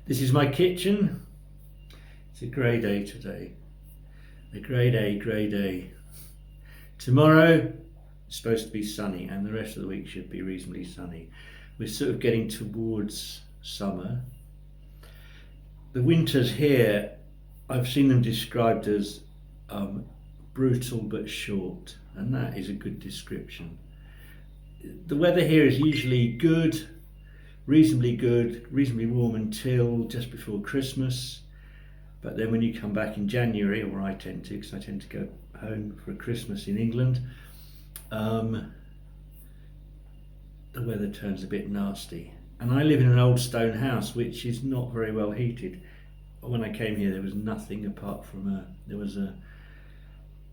This is my kitchen. It's a grey day today. A grey day. Tomorrow it's supposed to be sunny, and the rest of the week should be reasonably sunny. We're sort of getting towards summer. The winters here, I've seen them described as brutal but short, and that is a good description. The weather here is usually reasonably warm until just before Christmas. But then when you come back in January, or I tend to, because I tend to go home for Christmas in England, the weather turns a bit nasty. And I live in an old stone house which is not very well heated. When I came here there was nothing apart from there was a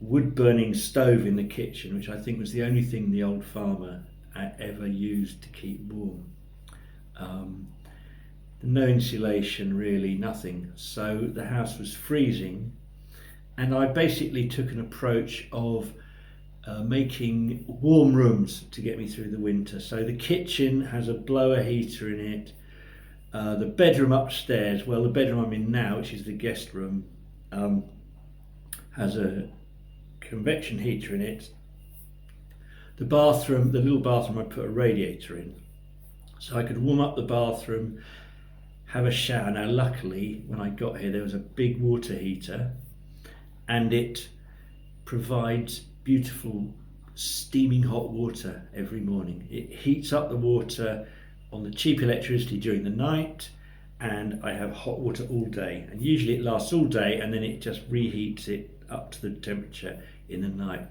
wood burning stove in the kitchen, which I think was the only thing the old farmer ever used to keep warm. No insulation, really, nothing. So the house was freezing, and I basically took an approach of making warm rooms to get me through the winter. So the kitchen has a blower heater in it. The bedroom upstairs, well, the bedroom I'm in now, which is the guest room, has a convection heater in it. The bathroom, the little bathroom, I put a radiator in, so I could warm up the bathroom, have a shower. Now luckily when I got here there was a big water heater, and it provides beautiful steaming hot water every morning. It heats up the water on the cheap electricity during the night, and I have hot water all day, and usually it lasts all day and then it just reheats it up to the temperature in the night.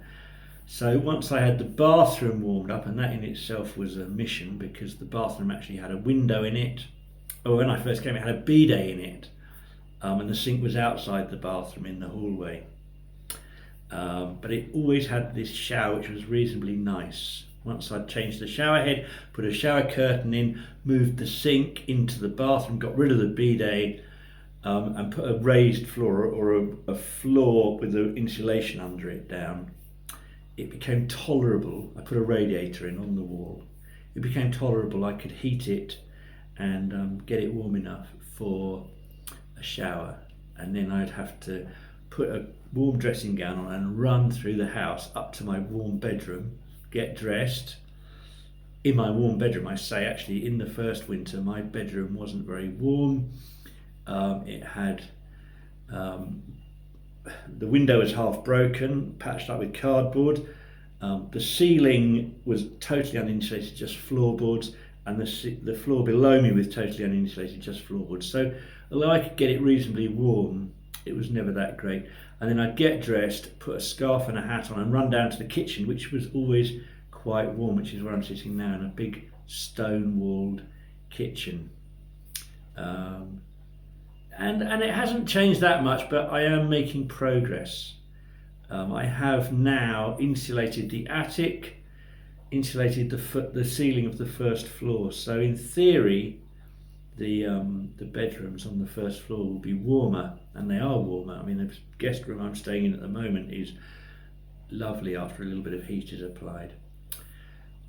So once I had the bathroom warmed up, and that in itself was a mission because the bathroom actually had a window in it. Oh, when I first came it had a bidet in it, and the sink was outside the bathroom in the hallway. But it always had this shower which was reasonably nice. Once I'd changed the shower head, put a shower curtain in, moved the sink into the bathroom, got rid of the bidet, and put a raised floor or a floor with the insulation under it down, it became tolerable. I put a radiator in on the wall. It became tolerable. I could heat it and get it warm enough for a shower, and then I'd have to put a warm dressing gown on and run through the house up to my warm bedroom, get dressed. In my warm bedroom, I say, actually in the first winter my bedroom wasn't very warm. It had the window was half broken, patched up with cardboard. The ceiling was totally uninsulated, just floorboards, and the floor below me was totally uninsulated, just floorboards. So although I could get it reasonably warm, it was never that great. And then I'd get dressed, put a scarf and a hat on, and run down to the kitchen, which was always quite warm, which is where I'm sitting now, in a big stone-walled kitchen. And it hasn't changed that much, but I am making progress. I have now insulated the attic, insulated the ceiling of the first floor. So in theory, the bedrooms on the first floor will be warmer, and they are warmer. I mean, the guest room I'm staying in at the moment is lovely after a little bit of heat is applied.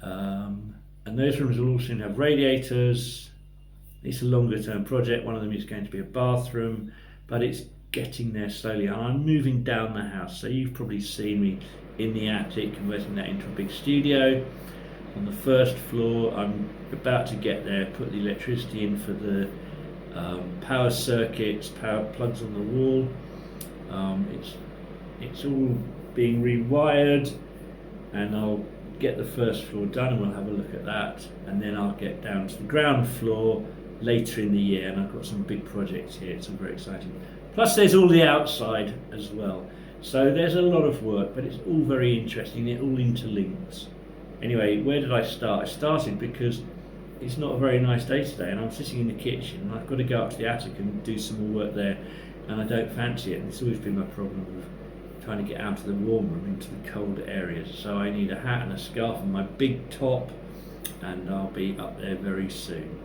And those rooms will all soon have radiators. It's a longer term project. One of them is going to be a bathroom, but it's getting there slowly. And I'm moving down the house, so you've probably seen me in the attic converting that into a big studio. On the first floor I'm about to get there, put the electricity in for the power circuits, power plugs on the wall. It's all being rewired, and I'll get the first floor done and we'll have a look at that, and then I'll get down to the ground floor later in the year, and I've got some big projects here. It's all very exciting. Plus there's all the outside as well. So there's a lot of work, but it's all very interesting. It all interlinks. Anyway, where did I start? I started because it's not a very nice day today, and I'm sitting in the kitchen and I've got to go up to the attic and do some more work there, and I don't fancy it. And it's always been my problem of trying to get out of the warm room into the cold areas. So I need a hat and a scarf and my big top, and I'll be up there very soon.